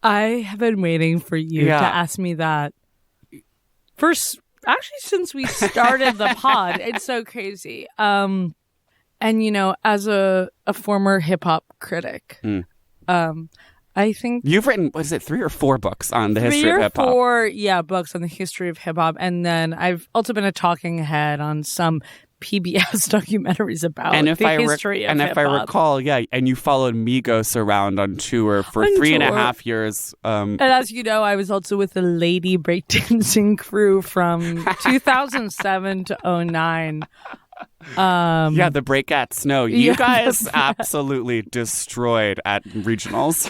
I have been waiting for you to ask me that first, actually, since we started the pod. It's so crazy. And, you know, as a former hip-hop critic, I think... You've written, 3 or 4 books on the history of hip-hop? 3 or 4, books on the history of hip-hop. And then I've also been a talking head on some PBS documentaries about the history of hip-hop. If I recall, yeah, and you followed Migos around on tour for 3.5 years. And as you know, I was also with the lady breakdancing crew from 2007 to 2009. Yeah, the break at Snow. You guys absolutely destroyed at regionals.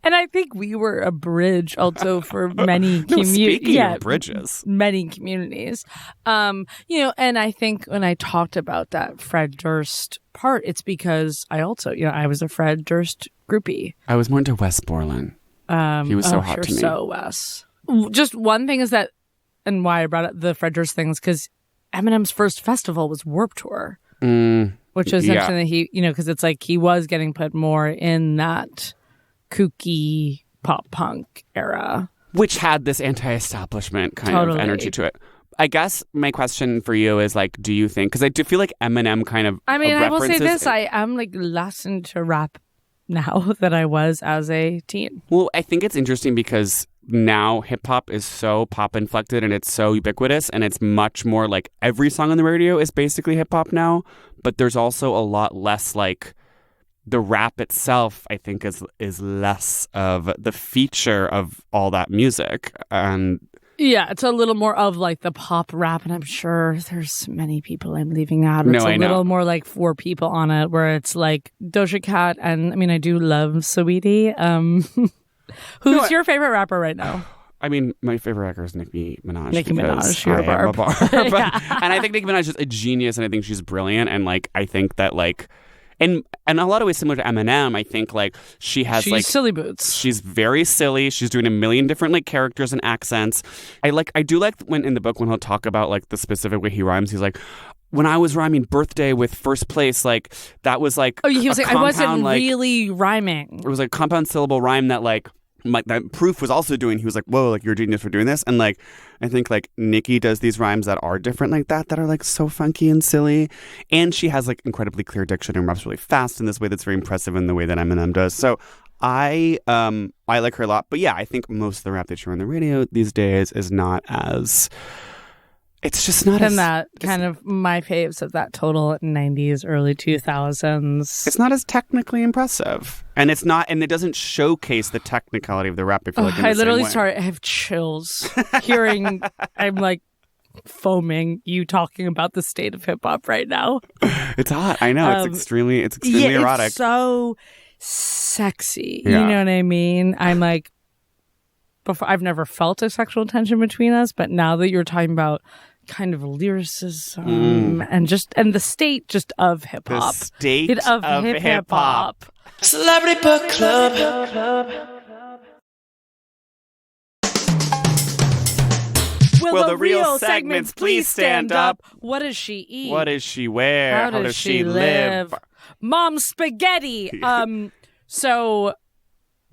And I think we were a bridge also for many bridges. Many communities. And I think when I talked about that Fred Durst part, it's because I also, I was a Fred Durst groupie. I was more into Wes Borland. He was so hot to me. So Wes. Just one thing is that, and why I brought up the Fred Durst thing is because Eminem's first festival was Warped Tour, which is interesting that he, because it's like he was getting put more in that kooky pop punk era, which had this anti-establishment kind of energy to it. I guess my question for you is like, do you think? Because I do feel like Eminem kind of. I mean, I will say this: I am like less into rap now than I was as a teen. Well, I think it's interesting because now hip hop is so pop inflected and it's so ubiquitous, and it's much more like every song on the radio is basically hip hop now. But there's also a lot less like the rap itself. I think is less of the feature of all that music, and yeah, it's a little more of like the pop rap, and I'm sure there's many people I'm leaving out. It's a little more like 4 people on it, where it's like Doja Cat, and I mean I do love Saweetie. Who's your favorite rapper right now? I mean, my favorite rapper is Nicki Minaj. Nicki Minaj, you're a barb. And I think Nicki Minaj is a genius, and I think she's brilliant, and like I think that like. And in a lot of ways similar to Eminem, I think like she's like silly boots. She's very silly. She's doing a million different like characters and accents. I do like when in the book when he'll talk about like the specific way he rhymes. He's like, when I was rhyming birthday with first place, like that was like he was like, I wasn't really rhyming. It was like compound syllable rhyme that like that Proof was also doing. He was like, whoa, like you're a genius for doing this. And like I think like Nicki does these rhymes that are different like that are like so funky and silly, and she has like incredibly clear diction and raps really fast in this way that's very impressive in the way that Eminem does. So I like her a lot. But yeah, I think most of the rap that you hear on the radio these days is not as. It's just not and that kind of my faves of that total 90s, early 2000s. It's not as technically impressive. And it's not, and it doesn't showcase the technicality of the rap. I feel like I literally I have chills hearing, I'm like foaming you talking about the state of hip hop right now. It's hot. I know. It's extremely erotic. It's so sexy. Yeah. You know what I mean? I'm like, before I've never felt a sexual tension between us, but now that you're talking about kind of lyricism and the state just of hip hop, the state of hip hop. Celebrity Book Club. Will the real segments please stand up? What does she eat? What does she wear? How does she live? Mom Spaghetti. So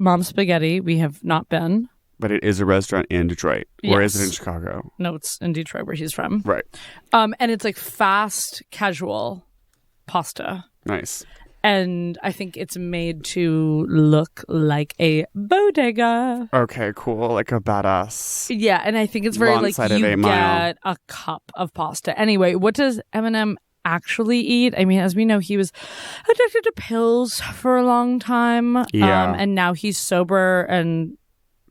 Mom Spaghetti, we have not been. But it is a restaurant in Detroit. Or is it in Chicago? No, it's in Detroit where he's from. Right. And it's like fast, casual pasta. Nice. And I think it's made to look like a bodega. Okay, cool. Like a badass. Yeah, and I think it's very like you get a cup of pasta. Anyway, what does Eminem actually eat? I mean, as we know, he was addicted to pills for a long time. Yeah. And now he's sober, and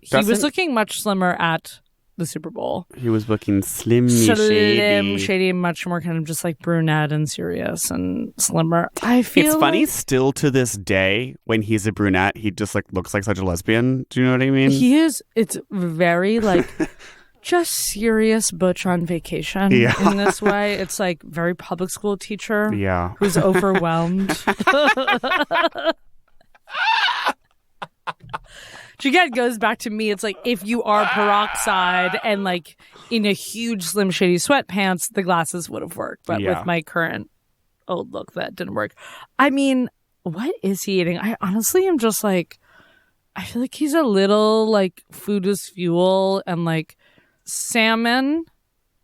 he was looking much slimmer at the Super Bowl. He was looking slim shady, much more kind of just like brunette and serious and slimmer. I feel it's funny still to this day when he's a brunette, he just like looks like such a lesbian. Do you know what I mean? He is. It's very like just serious butch on vacation in this way. It's like very public school teacher who's overwhelmed. Which again goes back to me. It's like if you are peroxide and like in a huge Slim Shady sweatpants, the glasses would have worked. But with my current old look, that didn't work. I mean, what is he eating? I honestly am just like, I feel like he's a little like food is fuel and like salmon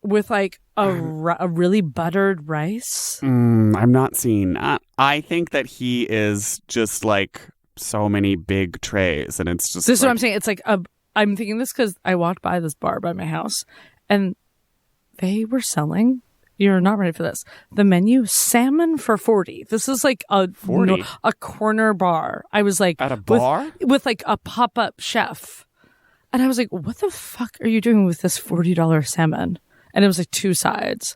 with like a really buttered rice. I'm not seeing that. I think that he is just like so many big trays, and it's just this is what I'm saying. It's like I'm thinking this because I walked by this bar by my house and they were selling You're not ready for this. The menu, salmon for $40. This is like a corner bar. I was like, at a bar with like a pop-up chef, and I was like, what the fuck are you doing with this $40 salmon? And it was like 2 sides.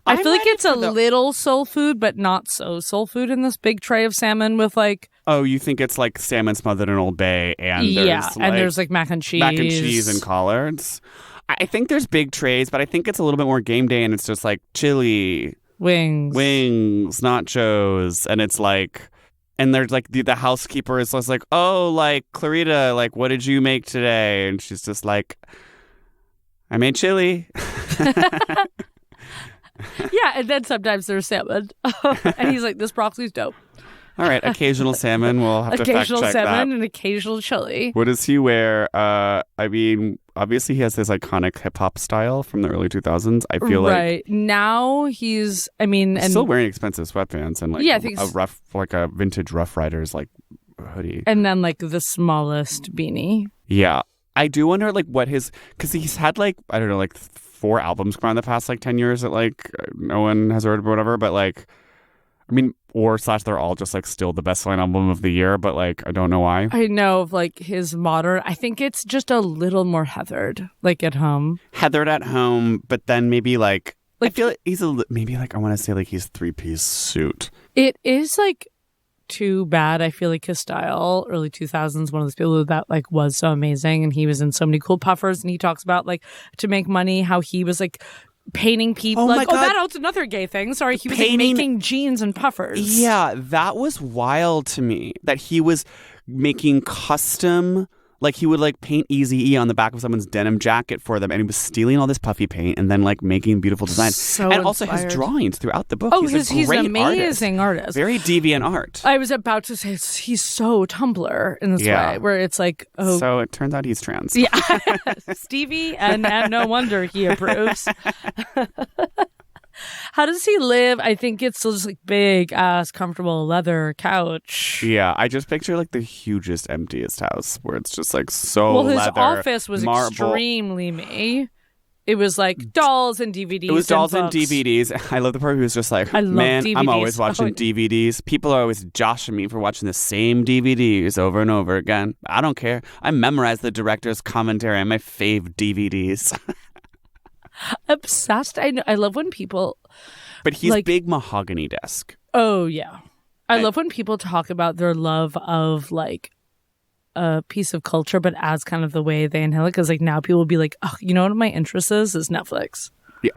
I feel like it's a little soul food, but not so soul food in this big tray of salmon with like. Oh, you think it's like salmon smothered in Old Bay and there's like mac and cheese and collards. I think there's big trays, but I think it's a little bit more game day, and it's just like chili, wings, nachos, and it's like, and there's like the housekeeper is just like, oh, like Clarita, like what did you make today? And she's just like, I made chili. Yeah, and then sometimes there's salmon, and he's like, this broccoli's dope. All right, occasional salmon. We'll have to fact check that. Occasional salmon and occasional chili. What does he wear? I mean, obviously he has this iconic hip hop style from the early 2000s. I feel right now he's. I mean, and still wearing expensive sweatpants and like a vintage Rough Riders like hoodie, and then like the smallest beanie. Yeah, I do wonder like what because he's had like I don't know like 4 albums come out in the past like 10 years that like no one has heard or whatever, but like. I mean, they're all just like still the best-selling album of the year, but like I don't know why. I know of like his modern. I think it's just a little more heathered, like at home. Heathered at home, but then maybe like I feel like he's maybe like I want to say like he's 3-piece suit. It is like too bad. I feel like his style, early 2000s, one of those people that like was so amazing, and he was in so many cool puffers, and he talks about like to make money, how he was like. Painting people that's another gay thing. Sorry, he was like, making jeans and puffers. Yeah, that was wild to me that he was making custom. Like he would like paint Eazy-E on the back of someone's denim jacket for them, and he was stealing all this puffy paint and then like making beautiful designs. So and also inspired. his drawings throughout the book. Oh, he's an amazing artist. Very DeviantArt. I was about to say he's so Tumblr in this way, where it's like, oh, so it turns out he's trans. Yeah, Stevie, and no wonder he approves. How does he live? I think it's just like big ass comfortable leather couch. Yeah, I just picture like the hugest, emptiest house where it's just like so well, his leather, office was marble. Extremely me. It was like dolls and DVDs. It was dolls and DVDs. I love the part who was just like, man, DVDs. I'm always watching DVDs. People are always joshing me for watching the same DVDs over and over again. I don't care. I memorize the director's commentary on my fave DVDs. Obsessed. I love when people. But he's like, big mahogany desk. Oh, yeah. I love when people talk about their love of like a piece of culture, but as kind of the way they inhale it. Because like now people will be like, oh, you know what my interest is Netflix. Yeah.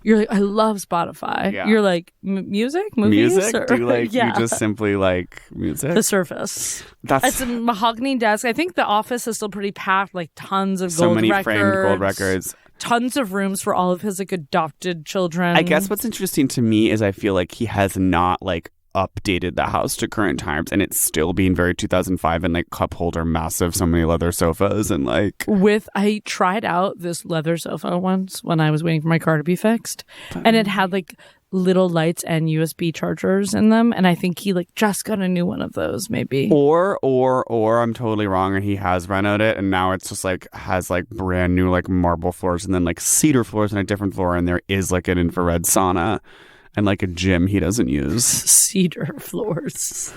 You're like, I love Spotify. Yeah. You're like, music? Movies? Music? Or, do you like, you just simply like music? The surface. It's a mahogany desk. I think the office is still pretty packed, like tons of gold records. So many framed gold records. Tons of rooms for all of his like adopted children. I guess what's interesting to me is I feel like he has not like updated the house to current times, and it's still being very 2005 and like cup holder massive, so many leather sofas and like. I tried out this leather sofa once when I was waiting for my car to be fixed, and it had like little lights and USB chargers in them, and I think he like just got a new one of those maybe. Or I'm totally wrong and he has renovated it, and now it's just like has like brand new like marble floors and then like cedar floors and a different floor, and there is like an infrared sauna and like a gym he doesn't use. Cedar floors.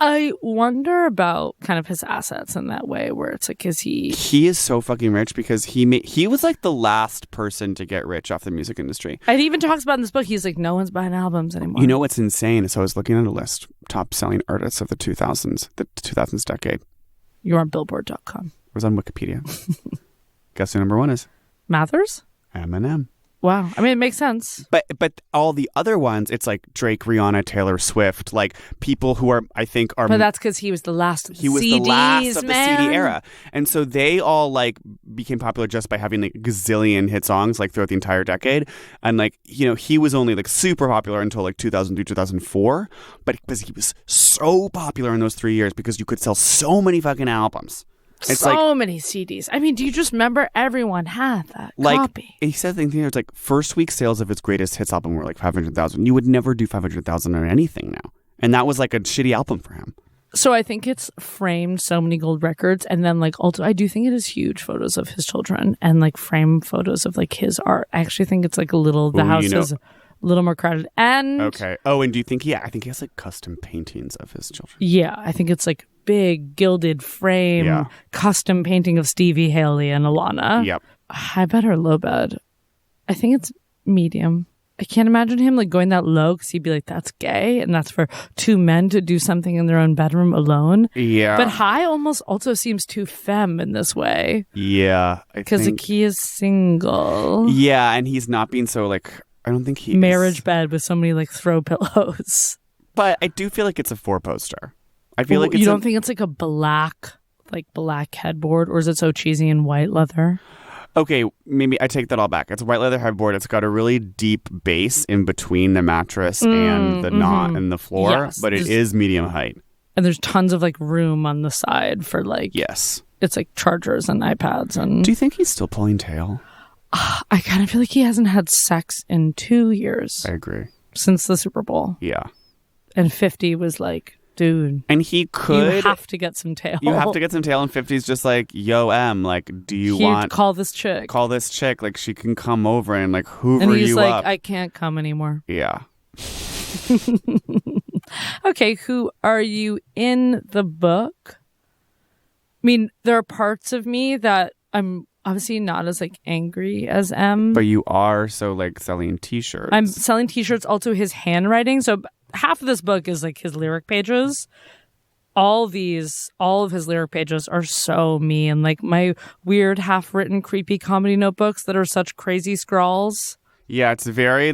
I wonder about kind of his assets in that way, where it's like, is he... He is so fucking rich because he was like the last person to get rich off the music industry. And he even talks about in this book, he's like, no one's buying albums anymore. You know what's insane? So I was looking at a list, top selling artists of the 2000s decade. You're on Billboard.com. It was on Wikipedia. Guess who number 1 is? Mathers? Eminem. Wow. I mean, it makes sense. But all the other ones, it's like Drake, Rihanna, Taylor Swift, like people who are, I think, are... But that's because he was the last of the CDs, He was the last of the CD era. And so they all like became popular just by having like a gazillion hit songs like throughout the entire decade. And like, you know, he was only like super popular until like 2003, 2004. But because he was so popular in those 3 years because you could sell so many fucking albums. It's so many CDs. I mean, do you just remember everyone had that copy? He said things here. It's like first week sales of his greatest hits album were like 500,000. You would never do 500,000 on anything now, and that was like a shitty album for him. So I think it's framed so many gold records, and then like also I do think it is huge photos of his children and like frame photos of like his art. I actually think it's like the house is a little more crowded. And okay. Oh, and do you think I think he has like custom paintings of his children. Yeah, I think it's like big gilded frame custom painting of Stevie, Haley, and Alana. Yep. High bed or low bed? I think it's medium. I can't imagine him like going that low because he'd be like, that's gay and that's for two men to do something in their own bedroom alone. Yeah. But high almost also seems too femme in this way. Yeah. Because like, he is single. Yeah, and he's not being so like, I don't think he marriage bed with so many like throw pillows. But I do feel like it's a 4-poster. I feel like you don't think it's like a black headboard, or is it so cheesy in white leather? Okay, maybe I take that all back. It's a white leather headboard. It's got a really deep base in between the mattress and the knot and the floor, but it is medium height. And there's tons of like room on the side for like it's like chargers and iPads. And do you think he's still pulling tail? I kind of feel like he hasn't had sex in 2 years. I agree. Since the Super Bowl. Yeah. And 50 was like, dude. And he could. You have to get some tail. You have to get some tail. And 50's just like, yo, M, like, do you want. Call this chick. Call this chick. Like, she can come over and like hoover you up. And he's like, I can't come anymore. Yeah. Okay, who are you in the book? I mean, there are parts of me that I'm obviously not as like angry as M. But you are like selling t-shirts. I'm selling t-shirts, also his handwriting. So half of this book is like his lyric pages. All of his lyric pages are so me, and like my weird half-written creepy comedy notebooks that are such crazy scrawls. Yeah, it's very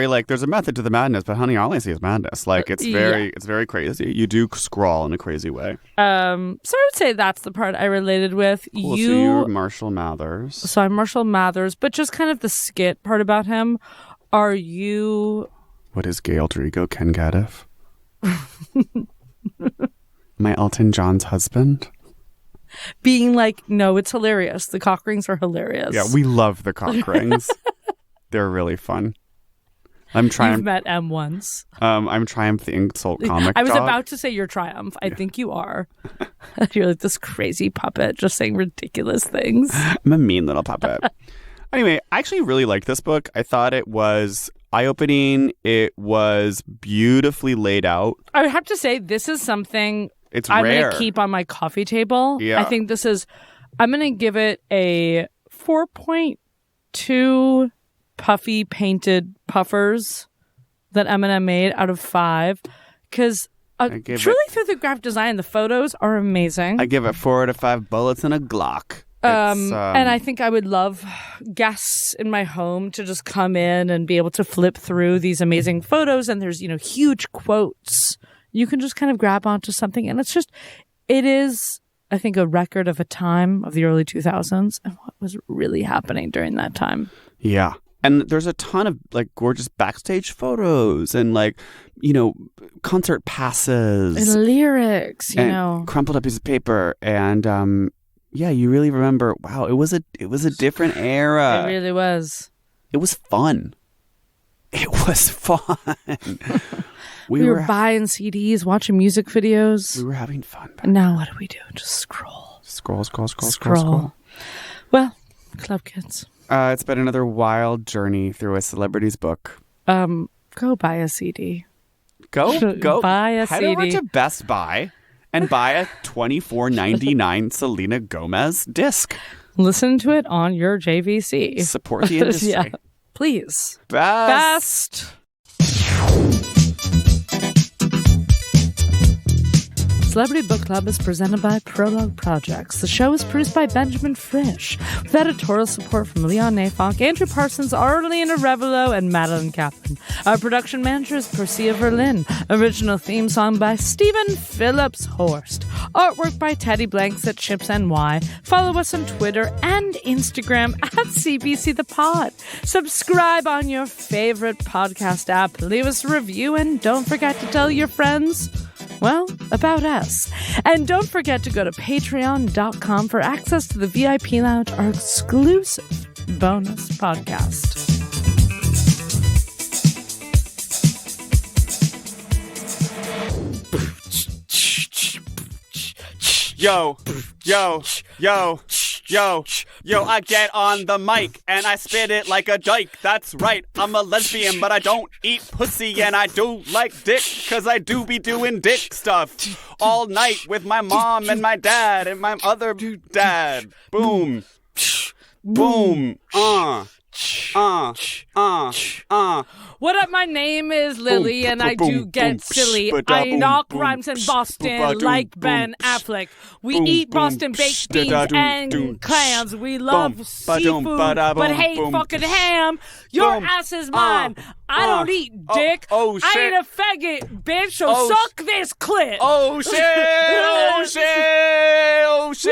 like there's a method to the madness, but honey, all I see is madness. Like it's very crazy. You do scrawl in a crazy way. So I would say that's the part I related with. Cool. So you're Marshall Mathers. So I'm Marshall Mathers, but just kind of the skit part about him. Are you? What is gay alter ego Ken Gaddiff? My Elton John's husband? Being like, no, it's hilarious. The cock rings are hilarious. Yeah, we love the cock rings. They're really fun. You've met M once. I'm Triumph the insult comic I was dog. about to say you're Triumph. I think you are. You're like this crazy puppet just saying ridiculous things. I'm a mean little puppet. Anyway, I actually really liked this book. I thought it was eye-opening. It was beautifully laid out. I would have to say this is something I'm going to keep on my coffee table. Yeah. I think I'm going to give it a 4.2 puffy painted puffers that Eminem made out of 5. Because truly through the graphic design, the photos are amazing. I give it 4 out of 5 bullets and a Glock. And I think I would love guests in my home to just come in and be able to flip through these amazing photos. And there's, huge quotes. You can just kind of grab onto something. And it is, I think, a record of a time of the early 2000s and what was really happening during that time. Yeah. And there's a ton of like gorgeous backstage photos and like, concert passes. And lyrics, crumpled up piece of paper. And, yeah, you really remember, wow, it was a different era. It really was. It was fun. We were buying CDs, watching music videos. We were having fun. Now what do we do? Just scroll. Scroll. Well, Club Kids. It's been another wild journey through a celebrity's book. Go buy a CD. Go buy a Head CD. over to Best Buy and buy a $24.99 Selena Gomez disc. Listen to it on your JVC. Support the industry. Yeah. Please. Best. Celebrity Book Club is presented by Prologue Projects. The show is produced by Benjamin Frisch, with editorial support from Leon Nafok, Andrew Parsons, Arlene Arevalo, and Madeline Kaplan. Our production manager is Percia Verlin. Original theme song by Stephen Phillips Horst. Artwork by Teddy Blanks at Chips NY. Follow us on Twitter and Instagram at CBC The Pod. Subscribe on your favorite podcast app. Leave us a review and don't forget to tell your friends about us. And don't forget to go to patreon.com for access to the VIP Lounge, our exclusive bonus podcast. Yo, yo, yo, yo, yo, I get on the mic and I spit it like a dyke. That's right, I'm a lesbian, but I don't eat pussy, and I do like dick, cause I do be doing dick stuff all night with my mom and my dad and my other dad. Boom. Boom. What up? My name is Lily, and I do get silly. I knock rhymes in Boston like Ben Affleck. We eat Boston baked beans and clams. We love seafood, but hate fucking ham. Your ass is mine. I don't eat dick. I ain't a faggot, bitch, so suck this clit. Oh, shit. Oh, shit. Oh, shit.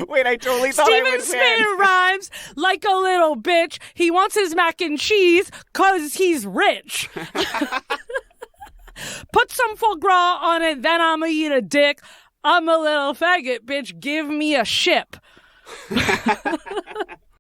Wait, I totally thought I was Steven rhymes like a little bitch. He wants his mac and cheese because he's rich. Put some foie gras on it, then I'ma eat a dick. I'm a little faggot, bitch. Give me a ship.